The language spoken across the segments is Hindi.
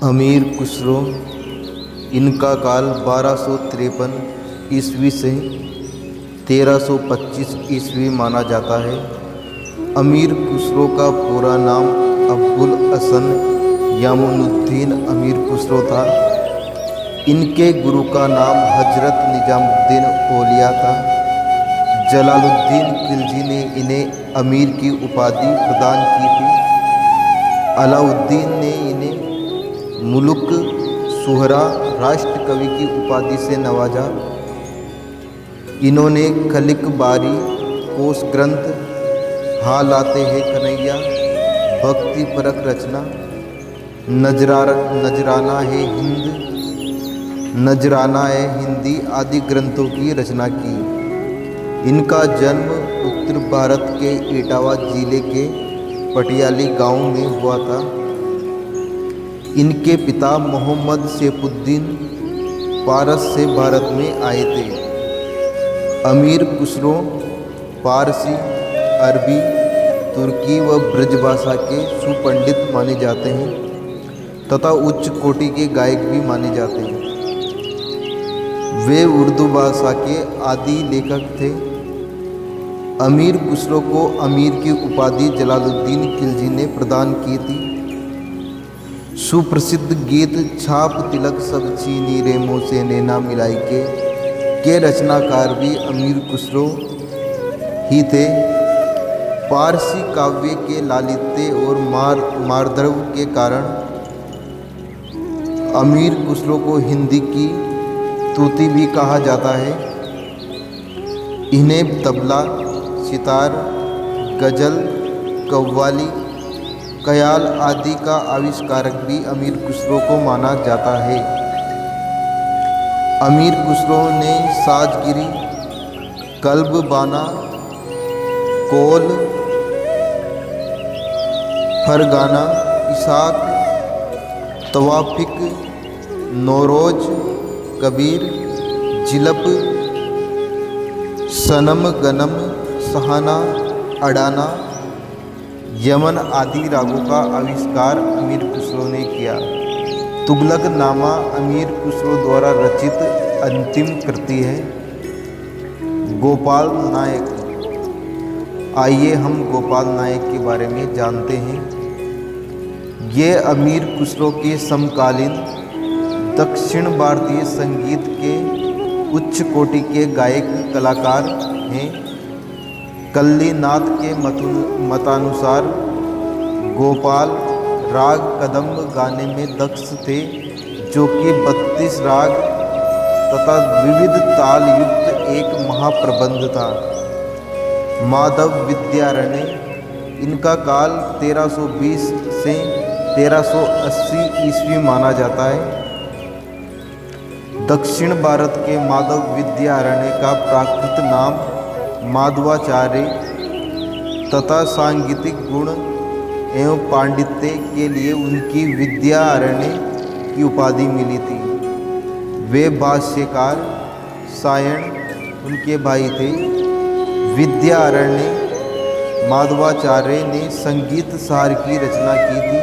अमीर खुसरो, इनका काल 1253 ईस्वी से 1325 ईस्वी माना जाता है। अमीर खुसरो का पूरा नाम अब्बुल हसन यामुनुद्दीन अमीर खुसरो था। इनके गुरु का नाम हजरत निजामुद्दीन औलिया था। जलालुद्दीन खिलजी ने इन्हें अमीर की उपाधि प्रदान की थी। अलाउद्दीन ने इन्हें मुल्क सुहरा राष्ट्र कवि की उपाधि से नवाजा। इन्होंने खलिक बारी, कोश ग्रंथ, हाँ लाते हैं कन्हैया, भक्ति परक रचना, नजराना है हिंदी आदि ग्रंथों की रचना की। इनका जन्म उत्तर भारत के इटावा जिले के पटियाली गांव में हुआ था। इनके पिता मोहम्मद सैफुद्दीन पारस से भारत में आए थे। अमीर खुसरो फारसी, अरबी, तुर्की व ब्रज भाषा के सुपंडित माने जाते हैं तथा उच्च कोटि के गायक भी माने जाते हैं। वे उर्दू भाषा के आदि लेखक थे। अमीर खुसरो को अमीर की उपाधि जलालुद्दीन खिलजी ने प्रदान की थी। सुप्रसिद्ध गीत छाप तिलक सब चीनी रेमो से नैना मिलाई के रचनाकार भी अमीर खुसरो ही थे। पारसी काव्य के लालित्य और मार्दव के कारण अमीर खुसरो को हिंदी की तूती भी कहा जाता है। इन्हें तबला, सितार, गज़ल, कव्वाली, ख्याल आदि का आविष्कारक भी अमीर खुसरो को माना जाता है। अमीर खुसरो ने साजगिरी, कल्ब बाना, कोल, फरगाना, इसाक, तवाफिक, नौरोज, कबीर, जिलप, सनम गनम, सहाना, अडाना, यमन आदि रागों का आविष्कार अमीर खुसरो ने किया। तुगलक नामा अमीर खुसरो द्वारा रचित अंतिम कृति है। गोपाल नायक। आइए हम गोपाल नायक के बारे में जानते हैं। ये अमीर खुसरो के समकालीन दक्षिण भारतीय संगीत के उच्च कोटि के गायक कलाकार हैं। कल्लीनाथ के मतानुसार गोपाल राग कदम्ब गाने में दक्ष थे, जो कि 32 राग तथा विविध ताल युक्त एक महाप्रबंध था। माधव विद्यारण्य, इनका काल 1320 से 1380 ईस्वी माना जाता है। दक्षिण भारत के माधव विद्यारण्य का प्राकृत नाम माधवाचार्य तथा सांगीतिक गुण एवं पांडित्य के लिए उनकी विद्यारण्य की उपाधि मिली थी। वे भाष्यकार सायण उनके भाई थे। विद्यारण्य माधवाचार्य ने संगीत सार की रचना की थी।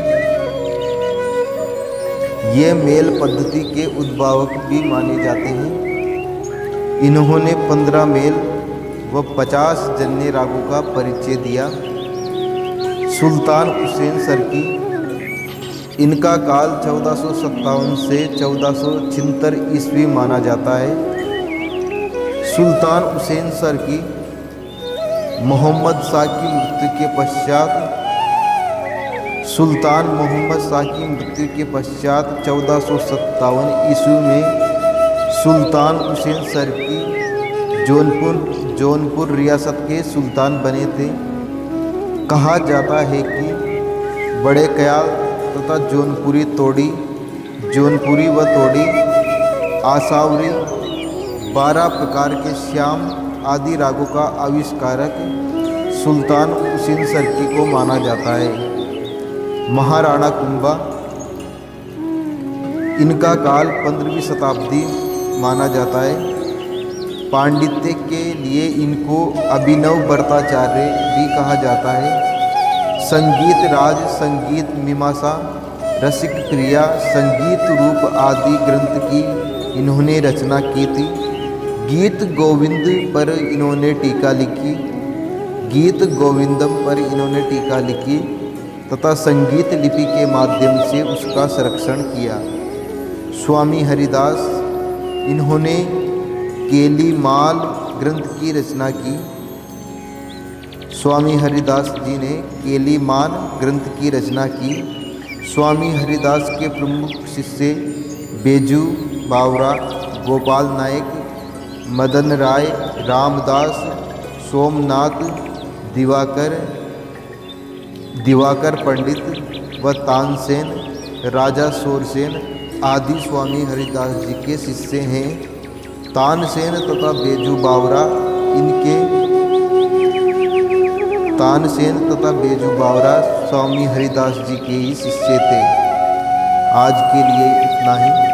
ये मेल पद्धति के उद्भावक भी माने जाते हैं। इन्होंने 15 मेल व 50 जन्य रागों का परिचय दिया। सुल्तान हुसैन सरकी, इनका काल 1457 से 1476 ईस्वी माना जाता है। सुल्तान हुसैन सरकी मोहम्मद शाह की मृत्यु के पश्चात सुल्तान मोहम्मद शाह की मृत्यु के पश्चात 1457 ईस्वी में सुल्तान हुसैन सरकी जौनपुर रियासत के सुल्तान बने थे। कहा जाता है कि बड़े ख्याल तथा जौनपुरी व तोड़ी, आसावरी, 12 प्रकार के श्याम आदि रागों का आविष्कारक सुल्तान हुसैन सरकी को माना जाता है। महाराणा कुंभा, इनका काल 15वीं शताब्दी माना जाता है। पांडित्य के लिए इनको अभिनव भट्टाचार्य भी कहा जाता है। संगीत राज, संगीत मीमांसा, रसिक क्रिया, संगीत रूप आदि ग्रंथ की इन्होंने रचना की थी। गीत गोविंद पर इन्होंने टीका लिखी, गीत गोविंदम पर इन्होंने टीका लिखी तथा संगीत लिपि के माध्यम से उसका संरक्षण किया। स्वामी हरिदास, इन्होंने केलीमाल ग्रंथ की रचना की। स्वामी हरिदास जी ने केलीमान ग्रंथ की रचना की। स्वामी हरिदास के प्रमुख शिष्य बेजू बावरा, गोपाल नायक, मदन राय, रामदास, सोमनाथ, दिवाकर पंडित व तानसेन, राजा शोरसेन आदि स्वामी हरिदास जी के शिष्य हैं। तानसेन तथा बेजू बावरा स्वामी हरिदास जी के ही शिष्य थे। आज के लिए इतना ही।